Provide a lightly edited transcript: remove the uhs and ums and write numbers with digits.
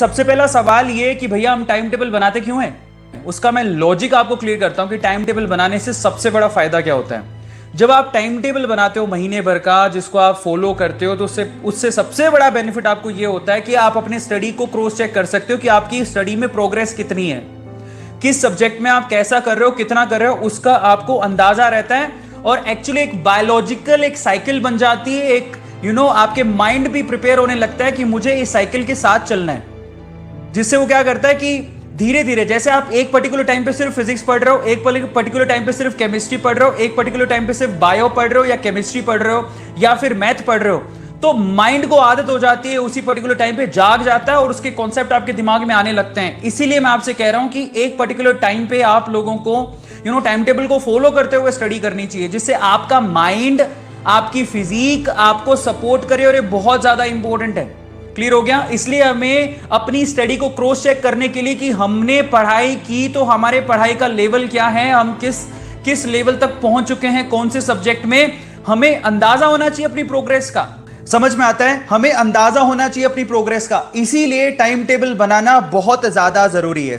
सबसे पहला सवाल ये कि भैया हम टाइम टेबल बनाते क्यों हैं, उसका मैं लॉजिक आपको क्लियर करता हूं कि टाइम टेबल बनाने से सबसे बड़ा फायदा क्या होता है। जब आप टाइम टेबल बनाते हो महीने भर का, जिसको आप फॉलो करते हो, तो उससे सबसे बड़ा बेनिफिट आपको ये होता है कि आप अपने स्टडी को क्रॉस चेक कर सकते हो कि आपकी स्टडी में प्रोग्रेस कितनी है, किस सब्जेक्ट में आप कैसा कर रहे हो, कितना कर रहे हो, उसका आपको अंदाजा रहता है। और एक्चुअली एक बायोलॉजिकल एक साइकिल बन जाती है, एक आपके माइंड भी प्रिपेयर होने लगता है कि मुझे इस साइकिल के साथ चलना है, जिससे वो क्या करता है कि धीरे धीरे, जैसे आप एक पर्टिकुलर टाइम पे सिर्फ फिजिक्स पढ़ रहे हो, एक पर्टिकुलर टाइम पे सिर्फ केमिस्ट्री पढ़ रहे हो, एक पर्टिकुलर टाइम पे सिर्फ बायो पढ़ रहे हो या केमिस्ट्री पढ़ रहे हो या फिर मैथ पढ़ रहे हो, तो माइंड को आदत हो जाती है, उसी पर्टिकुलर टाइम पे जाग जाता है और उसके कॉन्सेप्ट आपके दिमाग में आने लगते हैं। इसीलिए मैं आपसे कह रहा हूं कि एक पर्टिकुलर टाइम पे आप लोगों को टाइम टेबल को फॉलो करते हुए स्टडी करनी चाहिए, जिससे आपका माइंड, आपकी फिजिक आपको सपोर्ट करे, और ये बहुत ज्यादा इंपॉर्टेंट है। क्लियर हो गया? इसलिए हमें अपनी स्टडी को क्रॉस चेक करने के लिए कि हमने पढ़ाई की तो हमारे पढ़ाई का लेवल क्या है, हम किस लेवल तक पहुंच चुके हैं, कौन से सब्जेक्ट में, हमें अंदाजा होना चाहिए अपनी प्रोग्रेस का। समझ में आता है? हमें अंदाजा होना चाहिए अपनी प्रोग्रेस का। इसीलिए टाइम टेबल बनाना बहुत ज्यादा जरूरी है।